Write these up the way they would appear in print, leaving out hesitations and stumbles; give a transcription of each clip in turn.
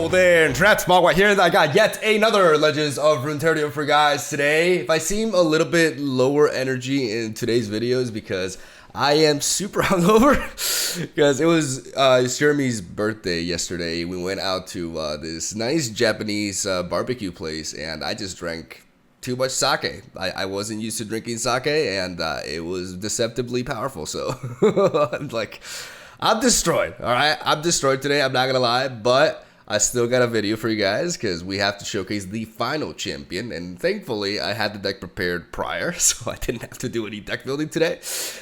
Hello there, MegaMogwai here. I got yet another Legends of Runeterra for you guys today. If I seem a little bit lower energy in today's videos because I am super hungover because it was Jeremy's birthday yesterday. We went out to this nice Japanese barbecue place and I just drank too much sake. I wasn't used to drinking sake and it was deceptively powerful. So I'm destroyed. All right, I'm destroyed today. I'm not gonna lie, but I still got a video for you guys because we have to showcase the final champion, and thankfully I had the deck prepared prior, so I didn't have to do any deck building today.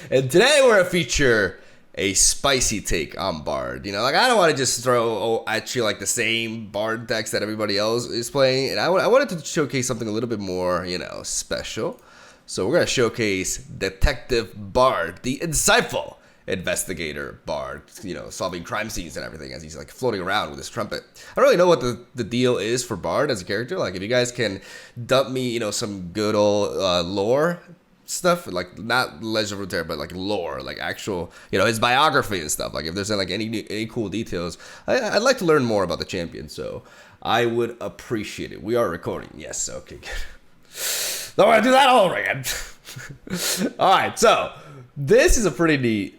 And today we're gonna feature a spicy take on BARD. You know, like I don't want to just throw at you like the same BARD decks that everybody else is playing, and I wanted to showcase something a little bit more, you know, special. So we're gonna showcase Detective BARD, the insightful investigator BARD, you know, solving crime scenes and everything as he's like floating around with his trumpet. I don't really know what the deal is for BARD as a character. Like if you guys can dump me, you know, some good old lore stuff, like not Legend of Runeterra, but like lore, like actual, you know, his biography and stuff. Like if there's like any cool details, I'd like to learn more about the champion. So I would appreciate it. We are recording. Yes. Okay. Good. Don't want to do that all over again. All right. So this is a pretty neat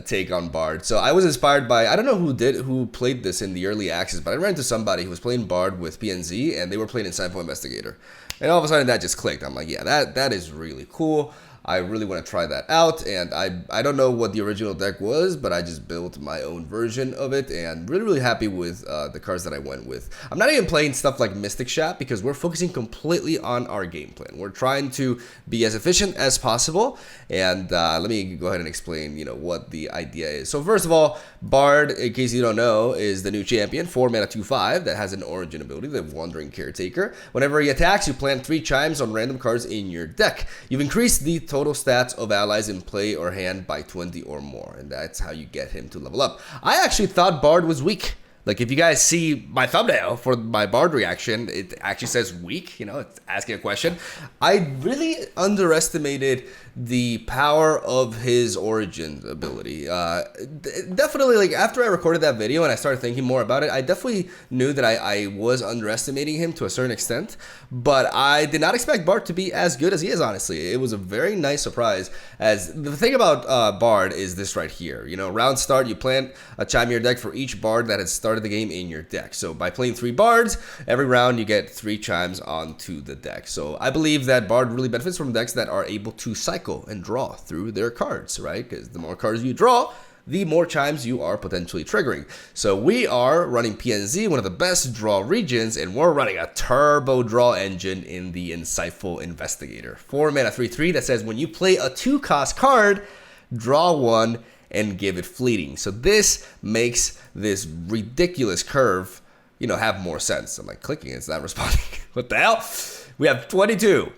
take on BARD. So I was inspired by, I don't know who played this in the early access, but I ran into somebody who was playing BARD with PNZ and they were playing Investigator. And all of a sudden that just clicked. I'm like, yeah, that is really cool. I really want to try that out, and I don't know what the original deck was, but I just built my own version of it, and really happy with the cards that I went with. I'm not even playing stuff like Mystic Shot because we're focusing completely on our game plan. We're trying to be as efficient as possible, and let me go ahead and explain, you know, what the idea is. So first of all, BARD, in case you don't know, is the new champion, 4 mana 2/5 that has an origin ability, the Wandering Caretaker. Whenever he attacks, you plant 3 chimes on random cards in your deck. You've increased the total stats of allies in play or hand by 20 or more, and that's how you get him to level up. I actually thought BARD was weak. Like if you guys see my thumbnail for my BARD reaction, it actually says weak, you know, it's asking a question. I really underestimated the power of his origin ability. Definitely, like after I recorded that video and I started thinking more about it, I definitely knew that I was underestimating him to a certain extent, but I did not expect BARD to be as good as he is, honestly. It was a very nice surprise, as the thing about BARD is this right here. You know, round start, you plant a chime in your deck for each BARD that has started the game in your deck. So by playing 3 BARDs, every round you get 3 chimes onto the deck. So I believe that BARD really benefits from decks that are able to cycle and draw through their cards, right? Because the more cards you draw, the more chimes you are potentially triggering. So we are running PNZ, one of the best draw regions, and we're running a turbo draw engine in the Insightful Investigator. 4 mana 3/3 that says when you play a 2-cost card, draw 1 and give it fleeting. So this makes this ridiculous curve, you know, have more sense. I'm like clicking, it's not responding. What the hell? We have 22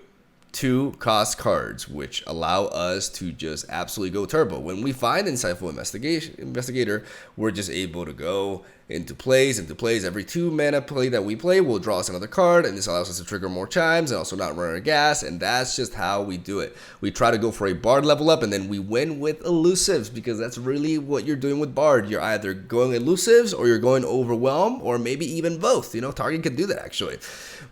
2-cost cards, which allow us to just absolutely go turbo. When we find Insightful Investigator, we're just able to go into plays. Every 2 mana play that we play will draw us another card, and this allows us to trigger more chimes and also not run out of gas, and that's just how we do it. We try to go for a BARD level up, and then we win with elusives, because that's really what you're doing with BARD. You're either going elusives or you're going overwhelm, or maybe even both. You know, Target can do that actually.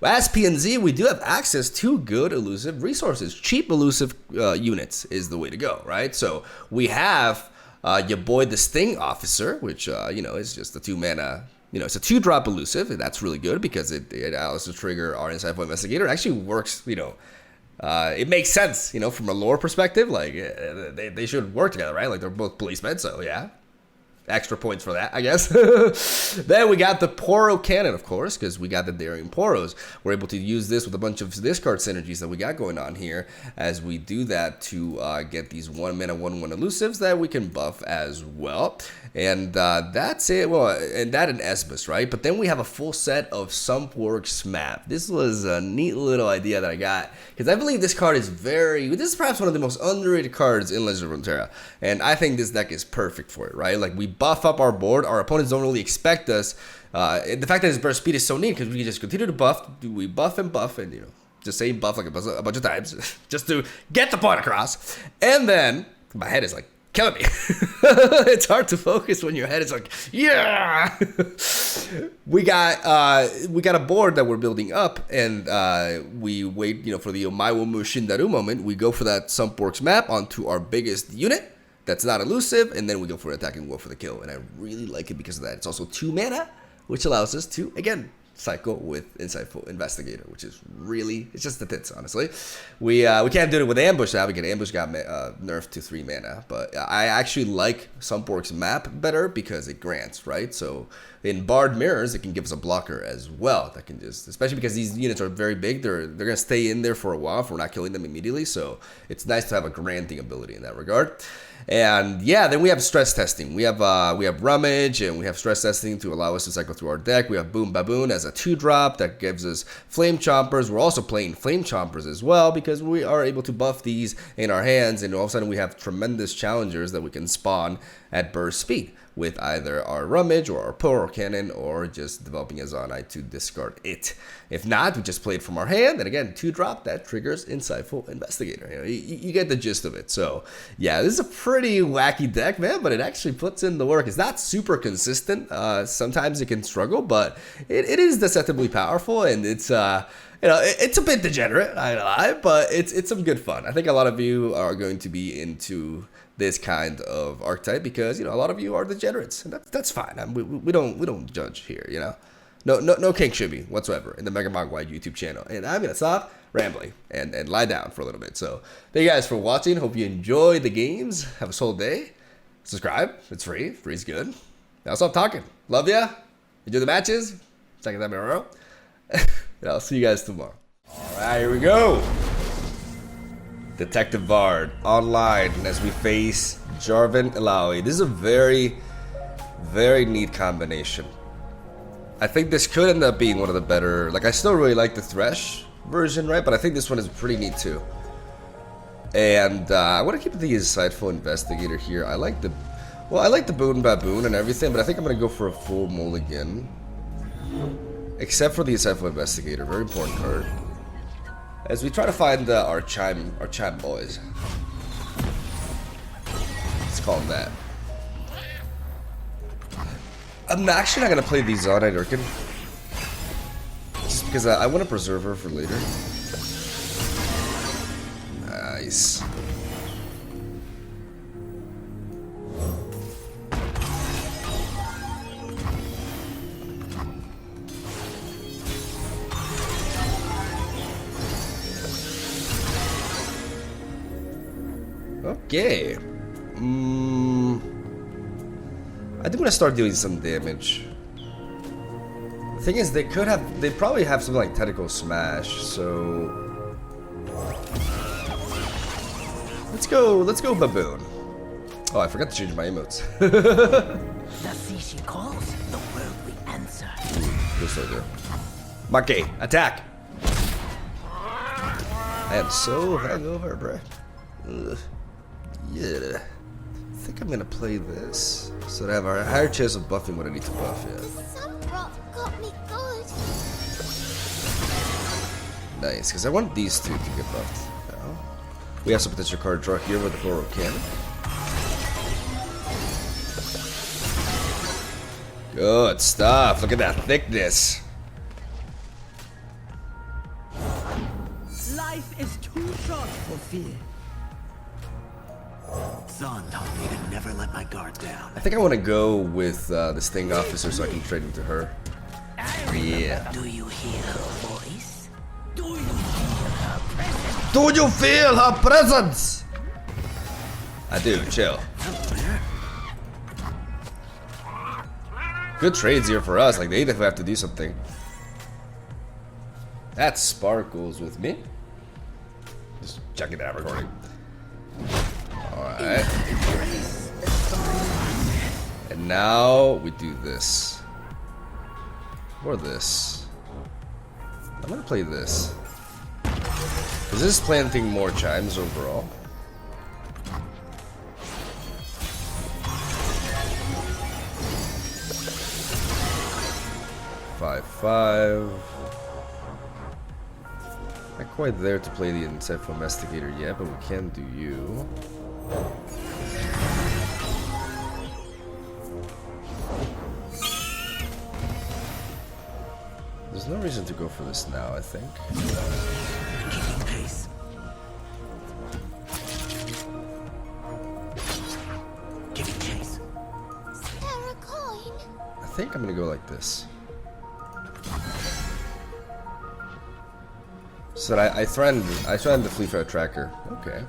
As PNZ, we do have access to good elusive resources. Cheap elusive units is the way to go, right? So we have your boy the Sting Officer, which you know, is just a 2 mana, you know, it's a 2-drop elusive, and that's really good because it allows us to trigger our Insightful Investigator. It actually works, you know, it makes sense, you know, from a lore perspective. Like they should work together, right? Like they're both policemen, so yeah. Extra points for that, I guess. Then we got the Poro Cannon, of course, because we got the Daring Poros. We're able to use this with a bunch of discard synergies that we got going on here as we do that to get these 1 mana 1/1 elusives that we can buff as well. And that's it. Well, and that and Esbus, right? But then we have a full set of Sumpworks Map. This was a neat little idea that I got, because I believe this card is this is perhaps one of the most underrated cards in Legend of Runeterra. And I think this deck is perfect for it, right? Like we buff up our board. Our opponents don't really expect us. The fact that his burst speed is so neat because we can just continue to buff. We buff and you know, just say buff like a bunch of times just to get the point across. And then my head is like killing me. It's hard to focus when your head is like, yeah. we got a board that we're building up, and we wait, for the Omaiwomu Shindaru moment. We go for that Sumpworks map onto our biggest unit that's not elusive, and then we go for an attacking war for the kill. And I really like it because of that. It's also 2 mana, which allows us to, again, cycle with Insightful Investigator, which is really, it's just the tits, honestly. We can't do it with Ambush now because Ambush got nerfed to 3 mana, but I actually like Sumpworks map better because it grants, right? So in BARD mirrors, it can give us a blocker as well. That can just, especially because these units are very big, they're gonna stay in there for a while if we're not killing them immediately. So it's nice to have a granting ability in that regard. And yeah, then we have stress testing. We have Rummage, and we have stress testing to allow us to cycle through our deck. We have Boom Baboon as a 2-drop that gives us Flame Chompers. We're also playing Flame Chompers as well because we are able to buff these in our hands, and all of a sudden we have tremendous challengers that we can spawn at burst speed with either our Rummage or our Poro Cannon, or just developing a Zonai to discard it. If not, we just play it from our hand, and again, 2-drop that triggers Insightful Investigator. You get the gist of it. So yeah, this is a pretty wacky deck, man, but it actually puts in the work. It's not super consistent. Sometimes it can struggle, but it is deceptively powerful, and it's it's a bit degenerate, I don't lie, but it's some good fun. I think a lot of you are going to be into this kind of archetype because a lot of you are degenerates, and that's fine. We don't judge here, No kink shimmy whatsoever in the MegaMogwai YouTube channel. And I'm gonna stop rambling and lie down for a little bit. So thank you guys for watching. Hope you enjoy the games. Have a solid day. Subscribe. It's free. Free's good. Now stop talking. Love ya. Enjoy the matches. Second time in a row. And I'll see you guys tomorrow. All right, here we go. Detective Bard online as we face Jarvan Illaoi. This is a very, very neat combination. I think this could end up being one of the better. I still really like the Thresh version, right? But I think this one is pretty neat too. And I want to keep the Insightful Investigator here. I like the Boon Baboon and everything, but I think I'm gonna go for a full mulligan. Except for the Insightful Investigator, very important card. As we try to find our chime boys. Let's call them that. I'm actually not gonna play the Zonai Durkin, just because I want to preserve her for later. Nice. Okay. I do want to start doing some damage. The thing is, they probably have something like Tentacle Smash, so let's go Baboon. Oh, I forgot to change my emotes. The sea she calls, the world we answer. This right there. Maki, attack! I am so hungover, bruh. Ugh. Yeah. I think I'm gonna play this so that I have a higher chance of buffing what I need to buff. Yeah. Some rock got me good. Nice, because I want these two to get buffed now. We have some potential card draw here with the Poro Cannon. Good stuff. Look at that thickness. Life is too short for fear. Zon taught me to never let my guard down. I think I want to go with the Sting Officer so I can trade into her. Yeah. Do you hear her voice? Do you feel her presence? Do you feel her presence? I do. Chill. Good trades here for us. They definitely have to do something. That sparkles with me. Just checking that recording. Alright. And now we do this. Or this. I'm gonna play this. Is this planting more chimes overall? Five. Not quite there to play the Insightful Investigator yet, but we can do you. reason to go for this now, I think. Keeping pace. Giving chase. Spare a coin. I think I'm gonna go like this. So that I threatened the Flea Fair tracker. Okay.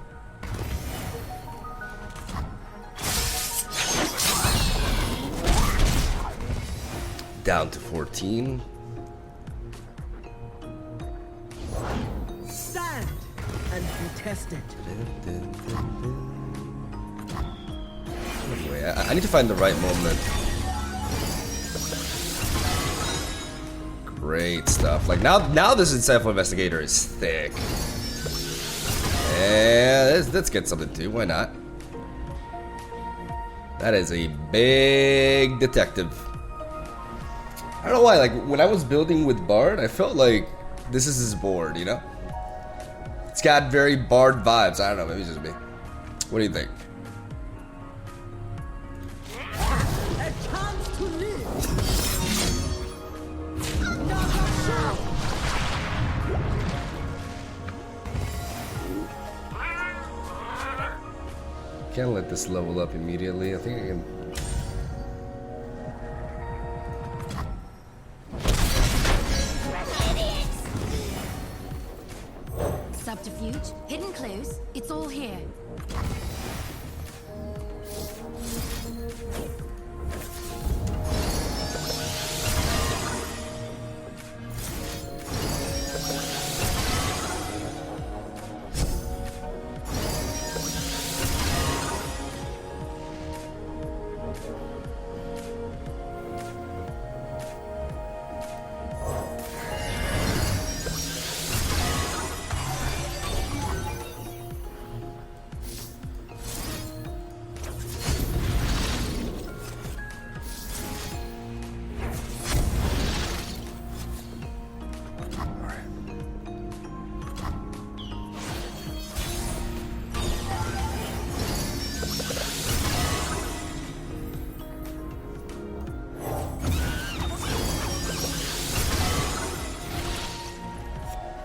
Down to 14. Stand and be tested. Anyway, I need to find the right moment. Great stuff. Like now this insightful investigator is thick. Yeah, let's get something too. Why not? That is a big detective. I don't know why. Like when I was building with Bard, I felt like this is his board. You know, it's got very Bard vibes. I don't know. Maybe it's just me. What do you think? A chance to live. Can't let this level up immediately. I think I can. Subterfuge, hidden clues, it's all here.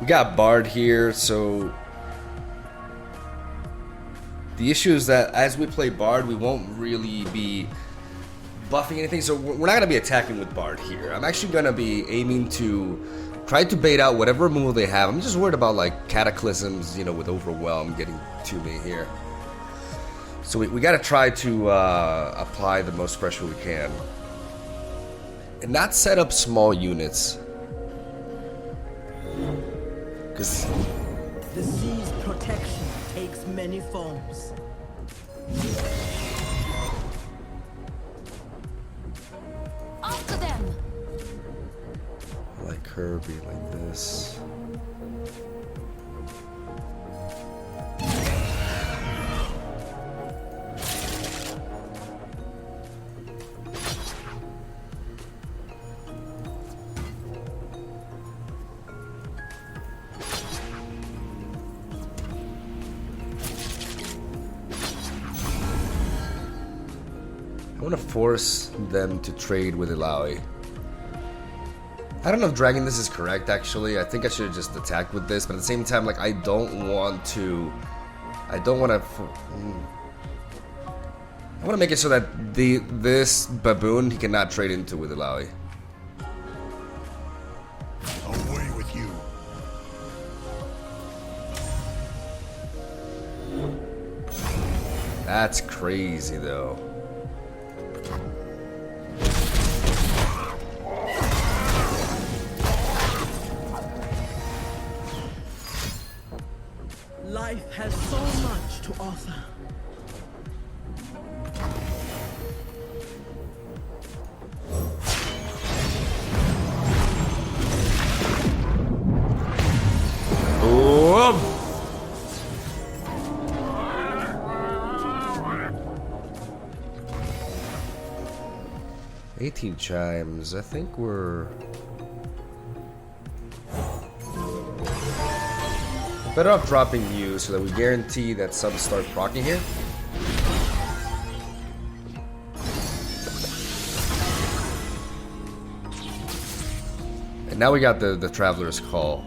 We got Bard here, so the issue is that as we play Bard, we won't really be buffing anything, so we're not going to be attacking with Bard here. I'm actually going to be aiming to try to bait out whatever removal they have. I'm just worried about like Cataclysms, you know, with Overwhelm getting to me here. So we got to try to apply the most pressure we can. And not set up small units. Because The sea's protection takes many forms. After them! like Kirby, like this. I want to force them to trade with Illaoi. I don't know if dragging this is correct, actually. I think I should have just attacked with this, but at the same time, like, I don't want to make it so that this baboon he cannot trade into with Illaoi. Away with you. That's crazy, though. Life has so much to offer. Whoa. 18 chimes. I think we're better off dropping you so that we guarantee that subs start proccing here. And now we got the Traveler's Call.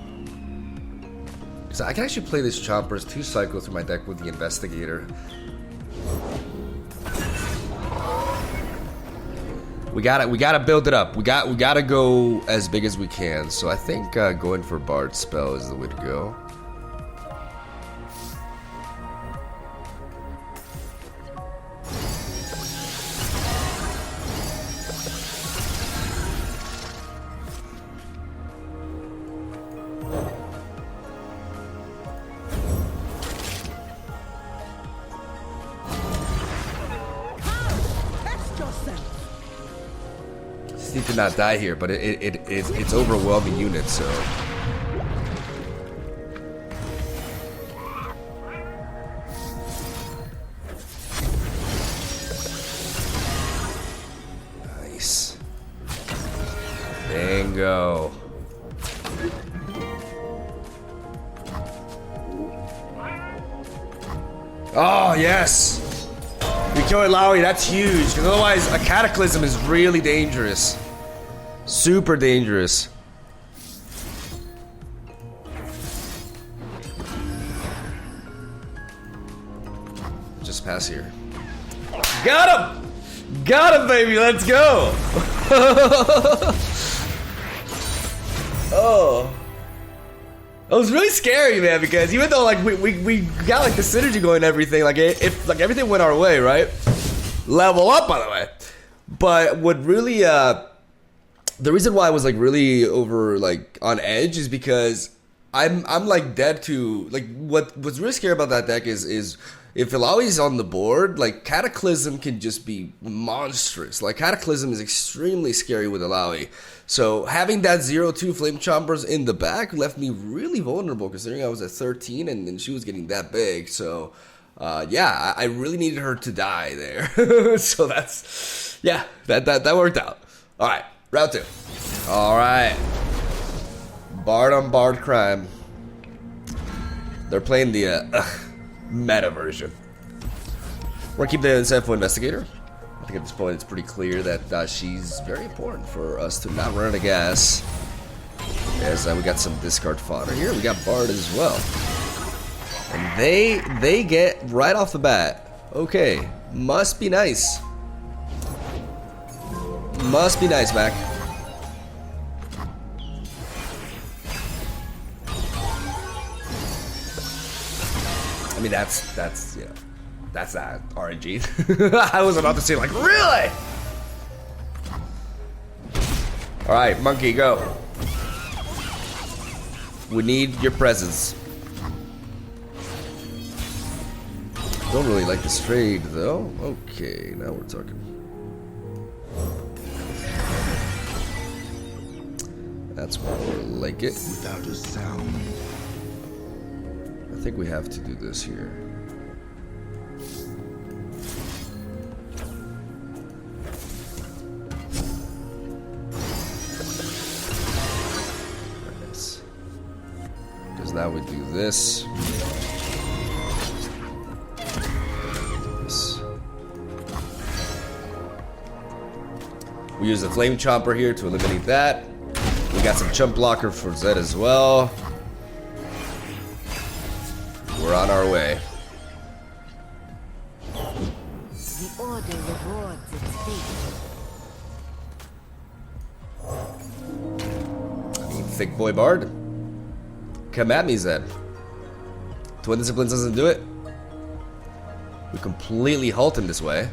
So I can actually play this Chompers 2 cycle through my deck with the Investigator. We gotta build it up. We gotta go as big as we can. So I think going for Bard spell is the way to go. He did not die here, but it's overwhelming units, so. Nice. Bingo. Oh, yes! We kill Illaoi, that's huge, because otherwise a Cataclysm is really dangerous. Super dangerous. Just pass here. Got him! Got him, baby, let's go! Oh. It was really scary, man, because even though like we got like the synergy going and everything, like if like everything went our way, right? Level up, by the way. But what really the reason why I was like really over like on edge is because I'm like dead to like what's really scary about that deck is if Illaoi's on the board, like Cataclysm can just be monstrous. Like Cataclysm is extremely scary with Illaoi. So having that 0-2 Flame Chompers in the back left me really vulnerable considering I was at 13 and she was getting that big. So yeah, I really needed her to die there. So that's yeah, that worked out. All right. Route 2. Alright. Bard on Bard crime. They're playing the meta version. We're gonna keep the Insightful Investigator. I think at this point it's pretty clear that she's very important for us to not run out of gas. As we got some discard fodder here. We got Bard as well. And they get right off the bat. Okay. Must be nice. Must be nice, Mac. I mean, that's you know, that's that RNG. I was about to say like, really? All right, monkey, go. We need your presence. Don't really like this trade though. Okay, now we're talking. That's more like it. Without a sound. I think we have to do this here. Nice. Because now we do this. We use the Flame Chomper here to eliminate that. We got some Chump Blocker for Zed as well. We're on our way. The order rewards its fate. I mean, thick boy Bard. Come at me, Zed. Twin Disciplines doesn't do it. We completely halt him this way.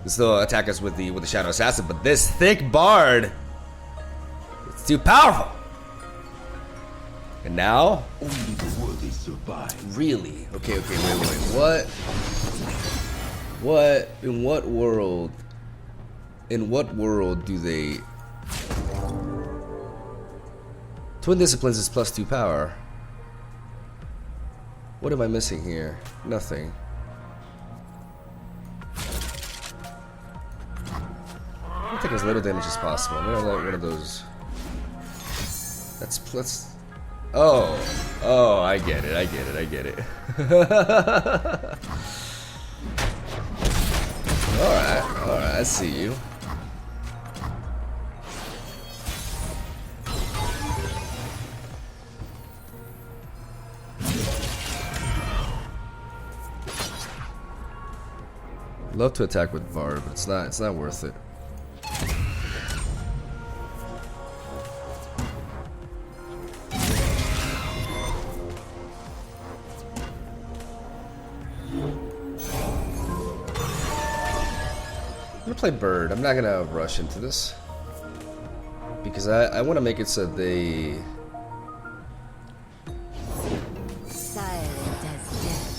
They still attack us with the Shadow Assassin, but this thick Bard, it's too powerful. And now, Only the worthy survive. really? Okay, wait. What? In what world? In what world do they? Twin Disciplines is +2 power. What am I missing here? Nothing. I'll take as little damage as possible. I'm gonna let one of those. Let's. Oh, I get it. Alright, I see you. Love to attack with BARD, but it's not worth it. I'm gonna play BARD. I'm not gonna rush into this because I want to make it so they Silent as death.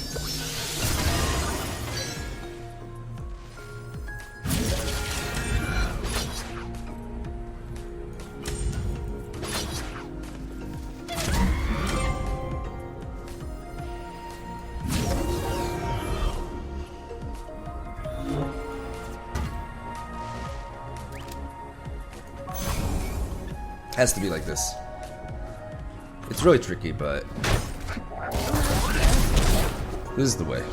has to be like this. It's really tricky, but this is the way.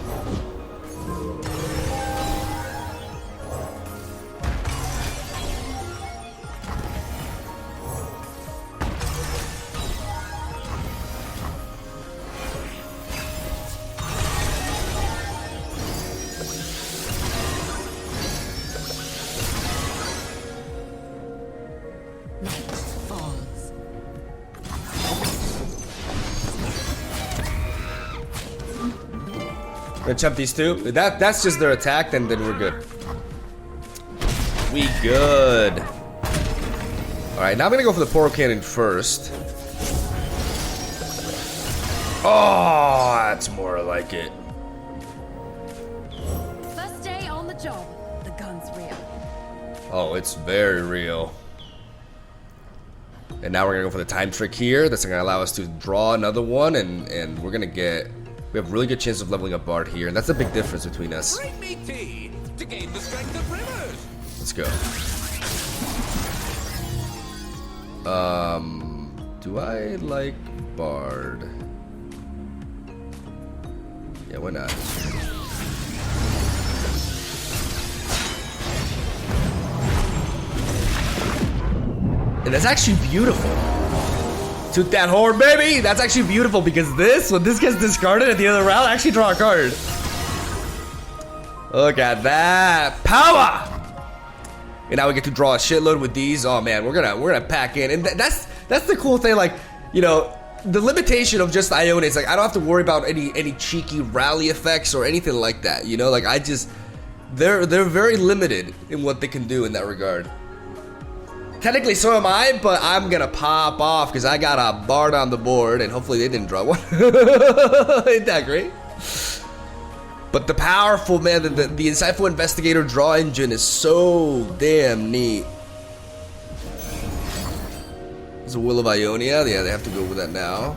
Gonna chump these two. That's just their attack, then we're good. We good. Alright, now I'm gonna go for the Poro Cannon first. Oh, that's more like it. First day on the job. The gun's real. Oh, it's very real. And now we're gonna go for the time trick here. That's gonna allow us to draw another one, and we're gonna get. We have a really good chance of leveling up BARD here, and that's a big difference between us. Bring me tea to gain the strength of rivers. Let's go. Do I like BARD? Yeah, why not? And that's actually beautiful. Took that horn, baby! That's actually beautiful because when this gets discarded at the end of the round, I actually draw a card. Look at that power! And now we get to draw a shitload with these. Oh man, we're gonna pack in, and that's the cool thing. Like, you know, the limitation of just Ionia is like I don't have to worry about any cheeky rally effects or anything like that. You know, like they're very limited in what they can do in that regard. Technically, so am I, but I'm gonna pop off because I got a BARD on the board, and hopefully they didn't draw one. Ain't that great? But the powerful, man, the insightful investigator draw engine is so damn neat. There's a Will of Ionia. Yeah, they have to go with that now.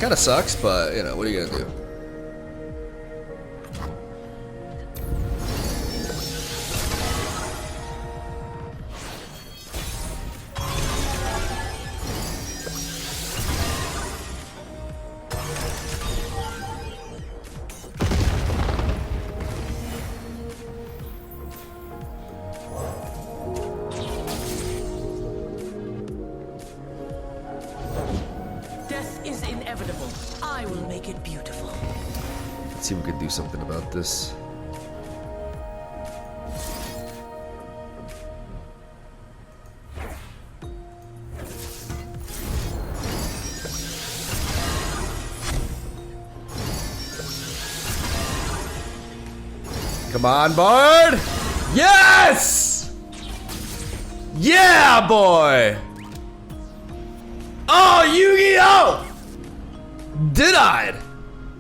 Kinda sucks, but, you know, what are you gonna do? See if we can do something about this. Come on, BARD! Yes! Yeah, boy! Oh, Yu-Gi-Oh! Denied!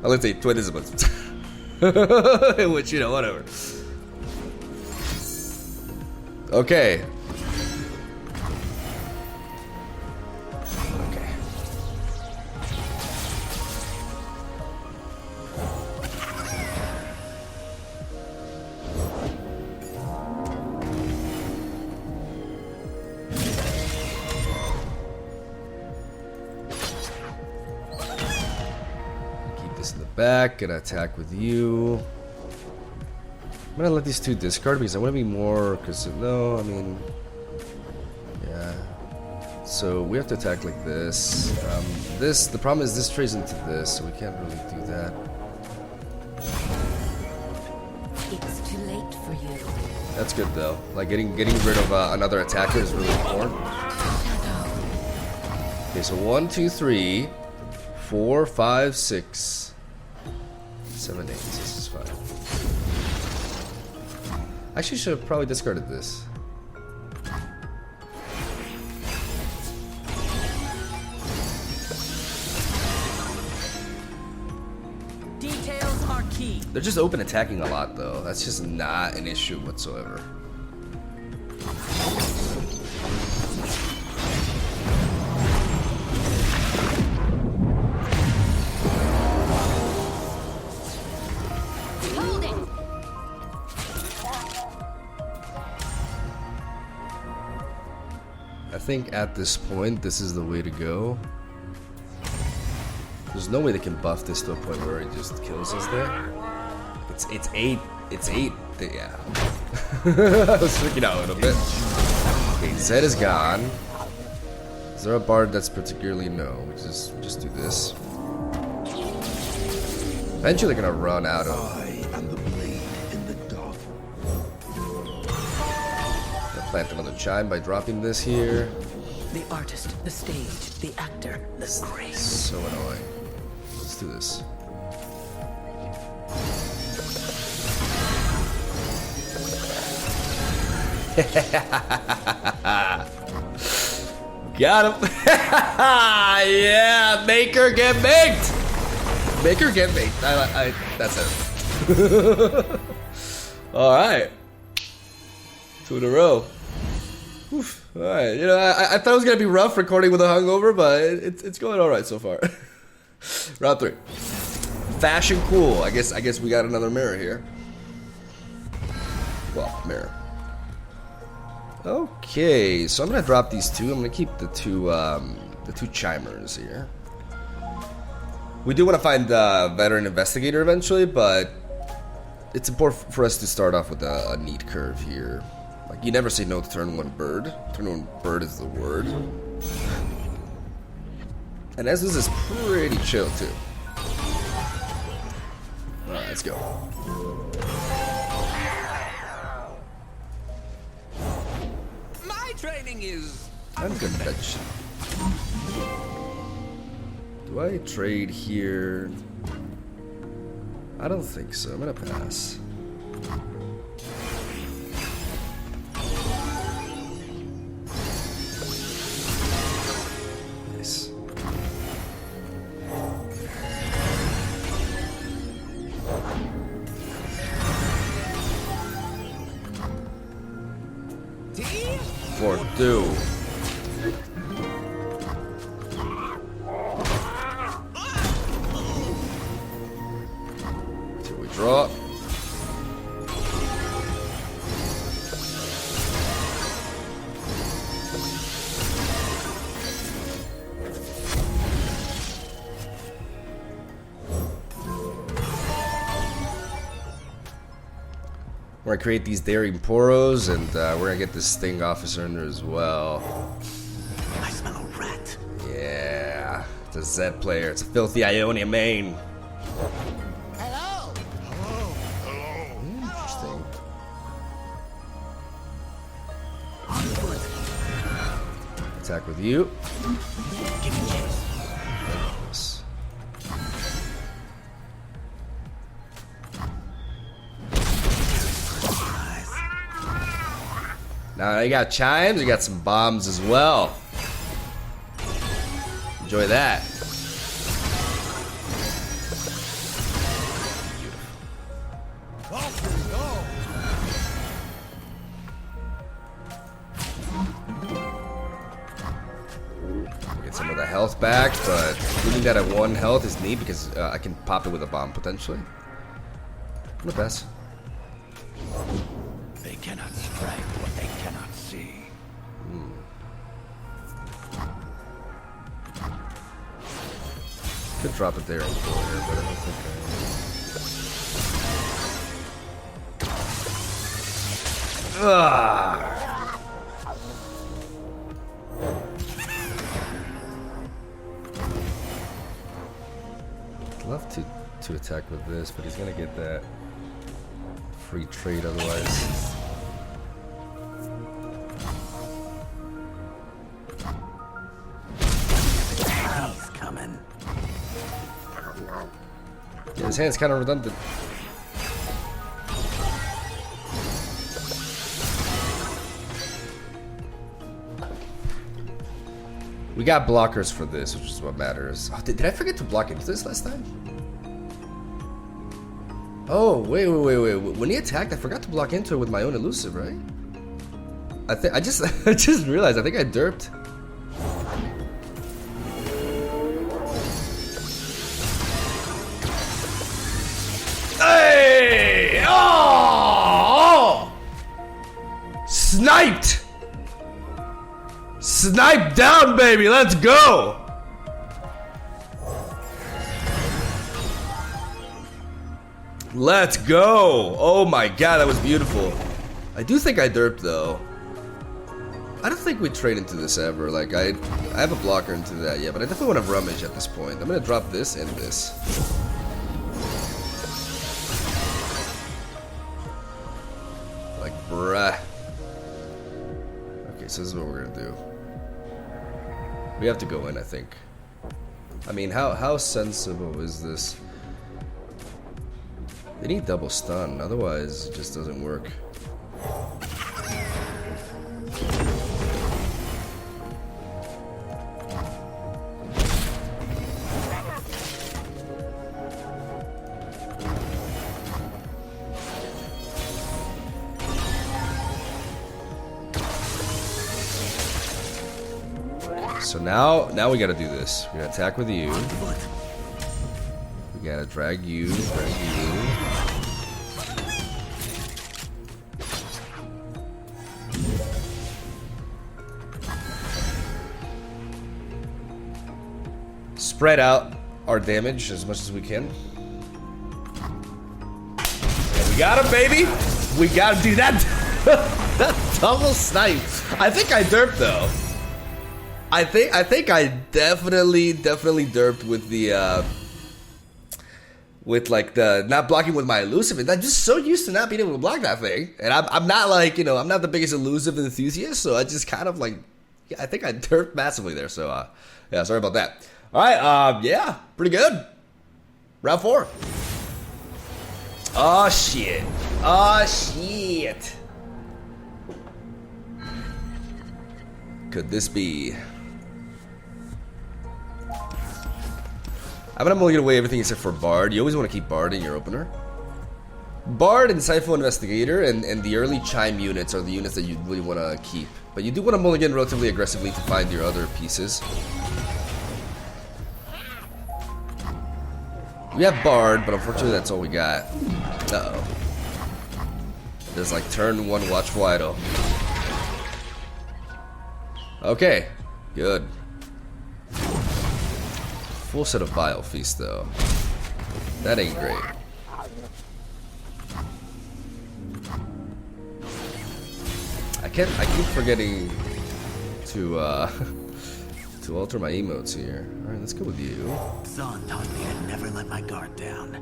Oh, let's say twin-isms. Which, you know, whatever. Okay. Okay. In the back, gonna attack with you. I'm gonna let these two discard because I want to be more. Because no, I mean, yeah. So we have to attack like this. The problem is this trades into this, so we can't really do that. too late for you. That's good though. Like getting rid of another attacker is really important. Okay, so 1, 2, 3, 4, 5, 6, 7, 8. This is fine. Actually, should have probably discarded this. Details are key. They're just open attacking a lot though. That's just not an issue whatsoever. Hold it! I think at this point, this is the way to go. There's no way they can buff this to a point where it just kills us there. It's 8. It's 8. Yeah. I was freaking out a little bit. Okay, Zed is gone. Is there a bard that's particularly no? We just do this. Eventually they're gonna run out of. I am the blade in the dark. Gonna plant another chime by dropping this here. The artist, the stage, the actor, the grace. So annoying. Let's do this. Got him. Yeah, make her get baked. Make her get baked. That's it. All right. 2 in a row. Oof. All right. You know, I thought it was gonna be rough recording with a hungover, but it's going all right so far. Round 3. Fashion cool. I guess we got another mirror here. Well, mirror. Okay, so I'm gonna drop these 2. I'm gonna keep the two chimers here. We do want to find veteran investigator eventually, but it's important for us to start off with a neat curve here. Like you never say no to turn 1 bird. Turn 1 bird is the word. And as this is pretty chill too. All right, let's go. Training is unconventional. Do I trade here? I don't think so. I'm gonna pass. Nice. For do. Till we draw. We're gonna create these daring poros, and we're gonna get this sting officer in there as well. I smell a rat. Yeah, it's a Zed player. It's a filthy Ionia main. Hello. Interesting. Attack with you. Give me chase. Yes. Now you got chimes, you got some bombs as well. Enjoy that. Get some of the health back, but leaving that at 1 health is neat because I can pop it with a bomb potentially. I'm gonna pass. They cannot strike what they cannot see. Could drop it there in 4 here, but I don't think I... I'd love to attack with this, but he's gonna get that free trade otherwise. He's coming. Yeah, his hand's kind of redundant. We got blockers for this, which is what matters. Oh, did I forget to block into this last time? Oh, wait. When he attacked, I forgot to block into it with my own elusive, right? I just I just realized I think I derped. Hey! Oh! Sniped! Snipe down, baby! Let's go! Let's go! Oh my god, that was beautiful. I do think I derped though. I don't think we trade into this ever. Like I have a blocker into that, yeah, but I definitely want to rummage at this point. I'm gonna drop this and this. Like bruh. Okay, so this is what we're gonna do. We have to go in, I think. I mean, how sensible is this? They need double stun, otherwise it just doesn't work. So now we gotta do this. We gotta attack with you. We gotta drag you. Spread out our damage as much as we can. And we got him, baby. We gotta do that. That double snipe. I think I derped though. I think I definitely derped with the with like the not blocking with my elusive, and I'm just so used to not being able to block that thing. And I'm not like, you know, I'm not the biggest elusive enthusiast, so I just kind of like, yeah, I think I derped massively there. So yeah, sorry about that. All right, yeah, pretty good. Round 4. Oh shit. Oh shit. Could this be? I'm gonna giving away everything except for BARD. You always want to keep BARD in your opener. BARD and Sifo Investigator and the early Chime units are the units that you really want to keep. But you do want to mulligan relatively aggressively to find your other pieces. We have BARD, but unfortunately that's all we got. Uh-oh. There's like turn 1 watchful idol. Okay, good. Full set of Bile Feast though. That ain't great. I keep forgetting to to alter my emotes here. Alright, let's go with you. Zon taught me to never let my guard down.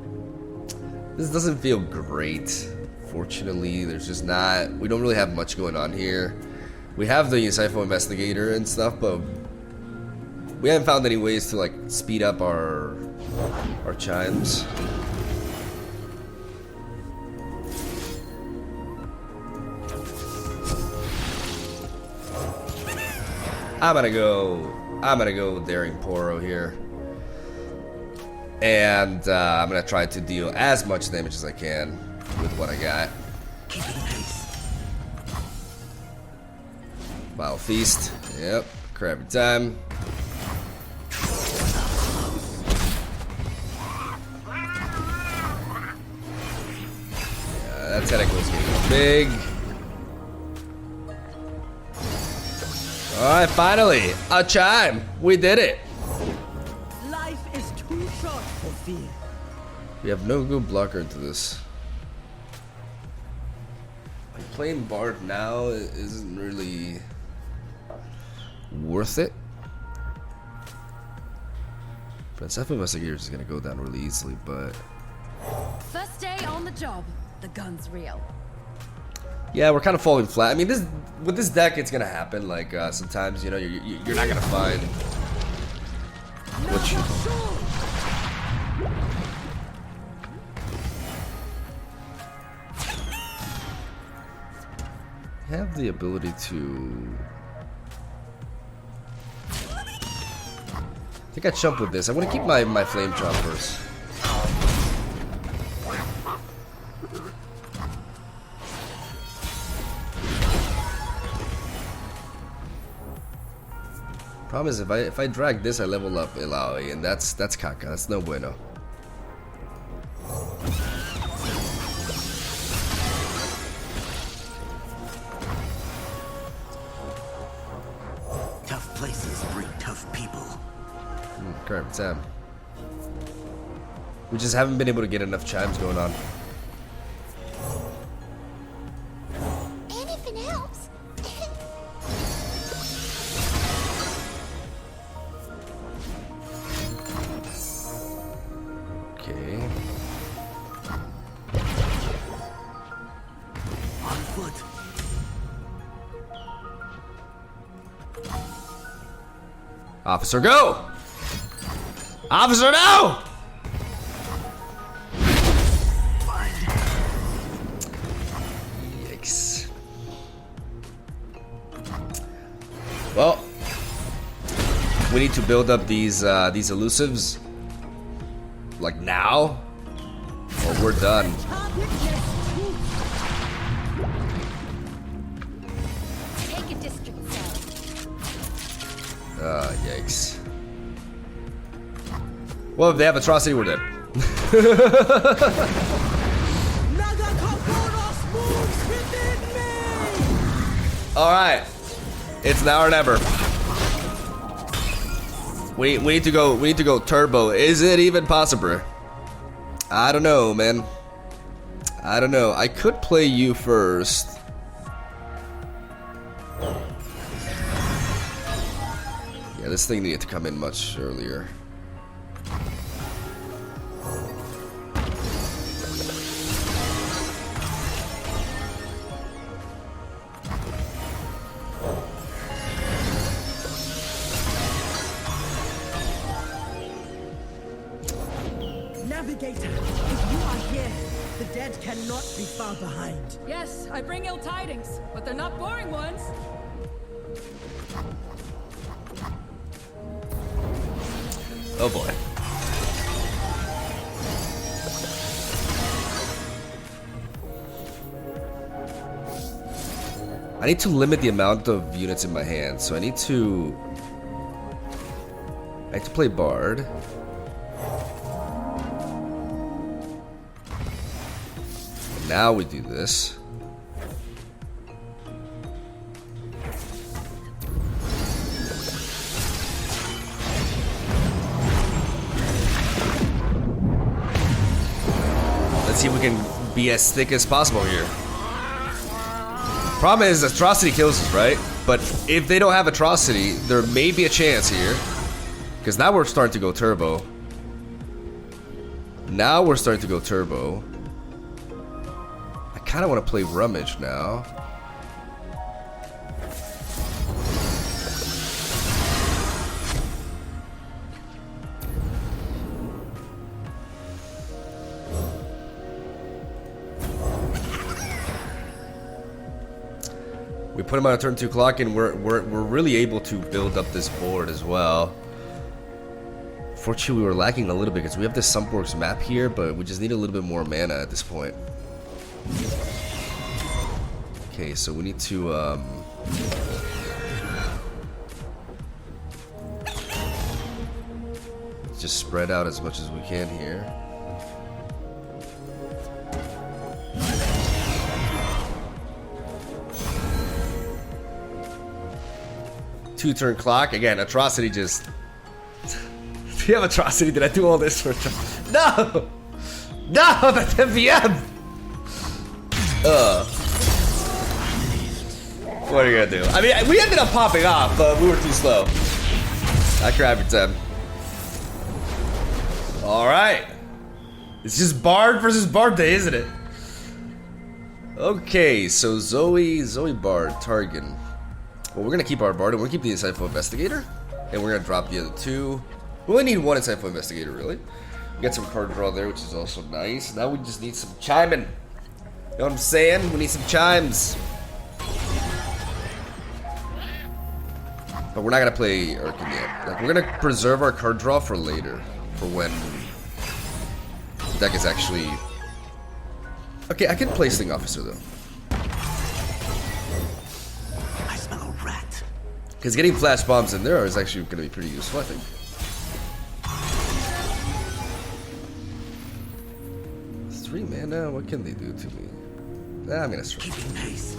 This doesn't feel great. Fortunately, there's just not, we don't really have much going on here. We have the Sifo Investigator and stuff, but we haven't found any ways to like speed up our chimes. I'm gonna go Daring Poro here. And I'm gonna try to deal as much damage as I can with what I got. Keep it pace. Bile Feast. Yep. Crabby time. Yeah, that tentacle's getting big. Alright, finally! A chime! We did it! Life is too short for fear. We have no good blocker into this. Like, playing BARD now isn't really worth it. But Sifo Investigator is gonna go down really easily, but First day on the job. the gun's real. Yeah, we're kind of falling flat. I mean, with this deck, it's gonna happen. Like sometimes, you know, you're not gonna find what you. Have the ability to. I think I jump with this. I want to keep my flame choppers. Problem is, if I drag this, I level up Illaoi, and that's caca. That's no bueno. Tough places bring tough people. Correct, Sam. We just haven't been able to get enough chimes going on. Anything else? Okay. On foot. Officer, go! Officer, no! Yikes. Well, we need to build up these elusives like now, or we're done. Take a district cell. Yikes. Well, if they have atrocity, we're dead. Alright. It's now or never. We need to go turbo. Is it even possible? I don't know, man. I don't know. I could play you first. Yeah, this thing needed to come in much earlier. Navigator, if you are here, the dead cannot be far behind. Yes, I bring ill tidings, but they're not boring ones. Oh boy. I need to limit the amount of units in my hand, so I need to play BARD. Now we do this. Let's see if we can be as thick as possible here. Problem is, atrocity kills us, right? But if they don't have atrocity, there may be a chance here. Because now we're starting to go turbo. Now we're starting to go turbo. I kind of want to play Rummage now. We put him on a turn 2 clock, and we're really able to build up this board as well. Fortunately, we were lacking a little bit because we have this Sumpworks map here, but we just need a little bit more mana at this point. Okay, so we need to just spread out as much as we can here. Two-turn clock again. Atrocity just. Do you have atrocity? Did I do all this for? No, no, that's MVM. What are you gonna do? I mean, we ended up popping off, but we were too slow. I crap your time. All right, it's just Bard versus Bard day, isn't it? Okay, so Zoe Bard, Targan. Well, we're gonna keep our Bard and we're gonna keep the Insightful Investigator. And we're gonna drop the other two. We only need one Insightful Investigator, really. We got some card draw there, which is also nice. Now we just need some chiming. You know what I'm saying? We need some chimes. But we're not gonna play Urkin yet. Like, we're gonna preserve our card draw for later. For when the deck is actually... Okay, I can play Sting Officer though. I smell a rat. Because getting flash bombs in there is actually gonna be pretty useful, I think. 3 mana, what can they do to me? Nah, I'm gonna strike. Keeping pace.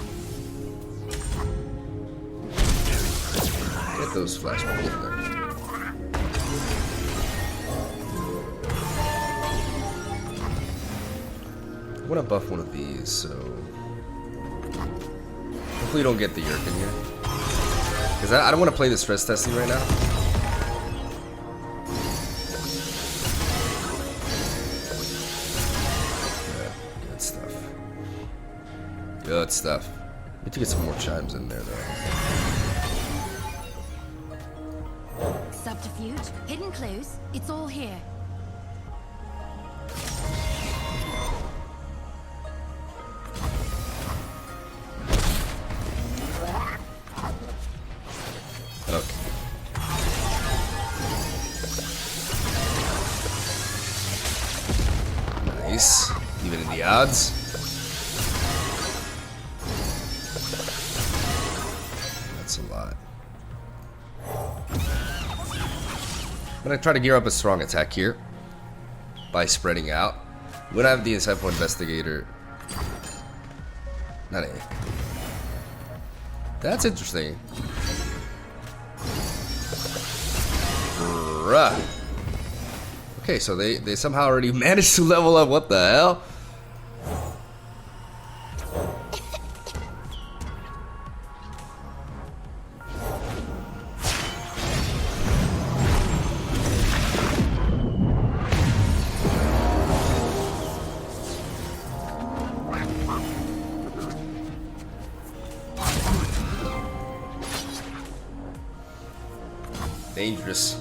Get those flash bombs in there. I want to buff one of these, so hopefully you don't get the Yerk in here. Because I don't want to play the stress testing right now. Good stuff. Good stuff. Need to get some more chimes in there, though. Subterfuge, hidden clues, it's all here. Okay. Nice. Even in the odds. That's a lot. I'm gonna try to gear up a strong attack here by spreading out. When I have the Insightful Investigator. Not A. That's interesting. Bruh. Okay, so they somehow already managed to level up. What the hell? Dangerous.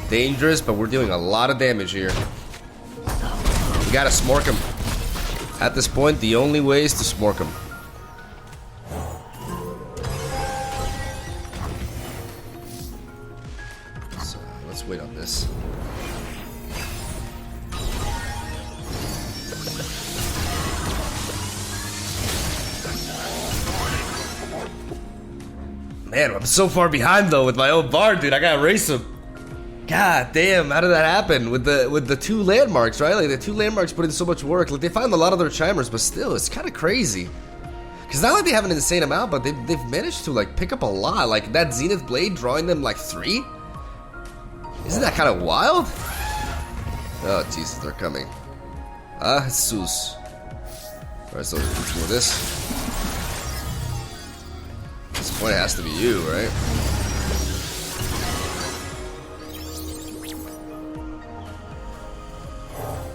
Dangerous, but we're doing a lot of damage here. We gotta smork him. At this point, the only way is to smork him. So, let's wait on this. Man, I'm so far behind though with my own Bard, dude. I gotta race him. God damn, how did that happen with the 2 landmarks, right? Like the 2 landmarks put in so much work. Like they found a lot of their chimers, but still, it's kind of crazy. Cause not like they have an insane amount, but they've managed to like pick up a lot. Like that Zenith Blade drawing them like 3. Isn't that kind of wild? Oh Jesus, they're coming. Ah, Jesus. All right, so let's do this. This point has to be you, right?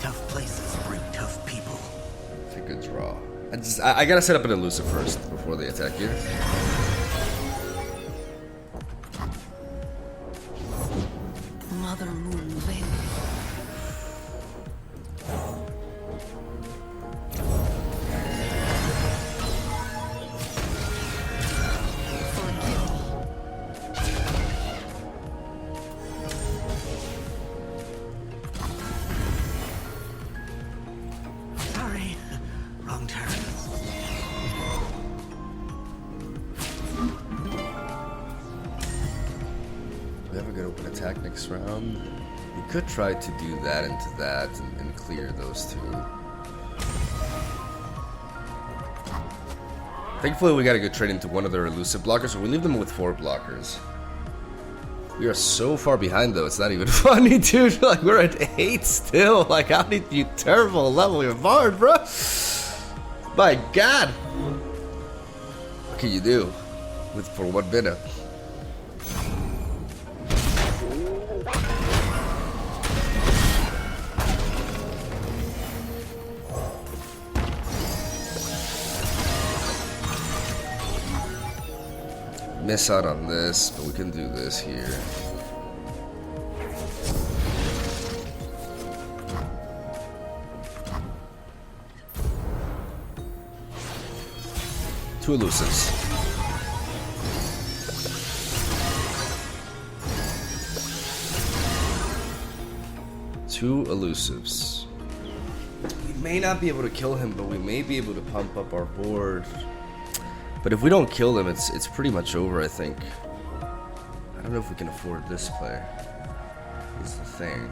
Tough places bring tough people. It's a good draw. I gotta set up an elusive first before they attack here. Mother Moon Veil. Sorry. Wrong turn. We have a good open attack next round. We could try to do that into that and clear those 2. Thankfully, we got a good trade into one of their elusive blockers, so we leave them with 4 blockers. We are so far behind, though. It's not even funny, dude. Like, we're at 8 still. Like, how did you turbo level your Bard, bro? My God. What can you do for 1 mana? miss out on this, but we can do this here. Two elusives. Two elusives. We may not be able to kill him, but we may be able to pump up our board. But if we don't kill him, it's pretty much over, I think. I don't know if we can afford this play. Is the thing.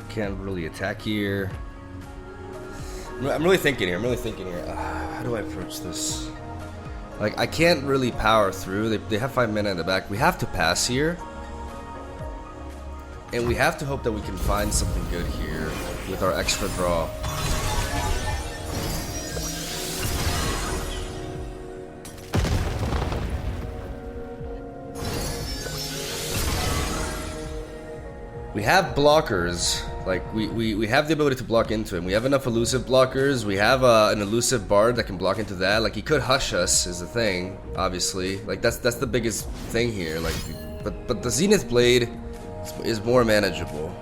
Can't really attack here. I'm really thinking here. How do I approach this? Like, I can't really power through. They have 5 mana in the back. We have to pass here. And we have to hope that we can find something good here with our extra draw. We have blockers. Like, we have the ability to block into him. We have enough elusive blockers. We have an elusive bard that can block into that. Like, he could hush us is the thing, obviously. Like, that's the biggest thing here. Like, but the Zenith Blade is more manageable.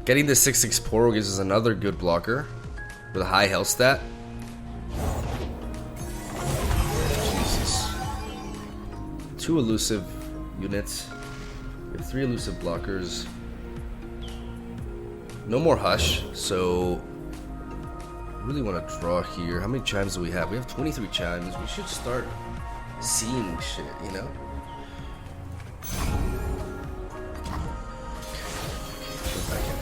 Getting the 6/6 Poro gives us another good blocker with a high health stat. Two elusive units. We have 3 elusive blockers. No more hush, so I really want to draw here. How many chimes do we have? We have 23 chimes. We should start seeing shit, you know? Go back in.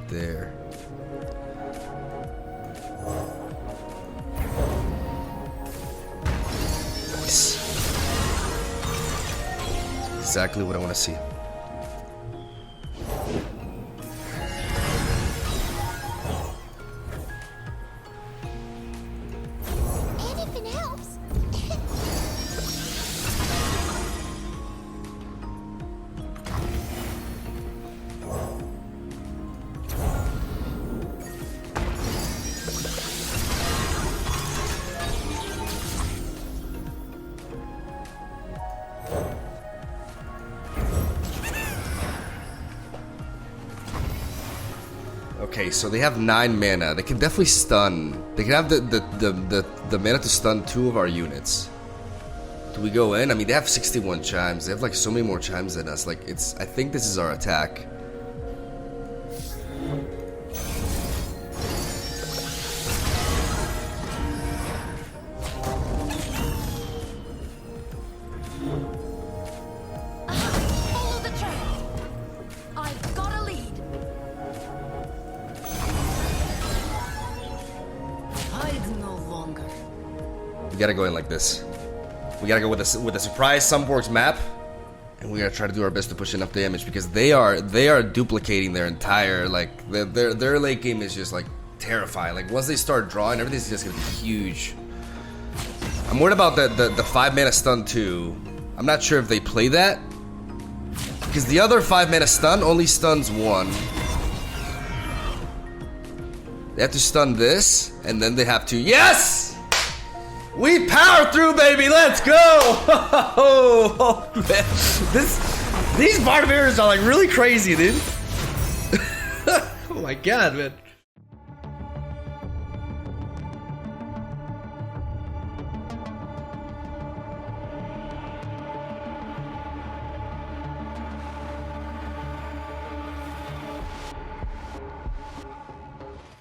There. Nice. Exactly what I want to see. Anything helps. Okay, so they have 9 mana. They can definitely stun. They can have the mana to stun 2 of our units. Do we go in? I mean, they have 61 chimes. They have like so many more chimes than us. Like, it's. I think this is our attack. Follow the trail. I've got a lead. Hide no longer. We gotta go in like this. We gotta go with a surprise Sunborg's map, and we gotta try to do our best to push enough damage because they are duplicating their entire their late game is just like terrifying. Like once they start drawing, everything's just gonna be huge. I'm worried about the 5 mana stun too. I'm not sure if they play that because the other 5 mana stun only stuns 1. They have to stun this, and then they have to. Yes! We power through, baby. Let's go. Oh, man. These BARD mirrors are like really crazy, dude. Oh my god, man.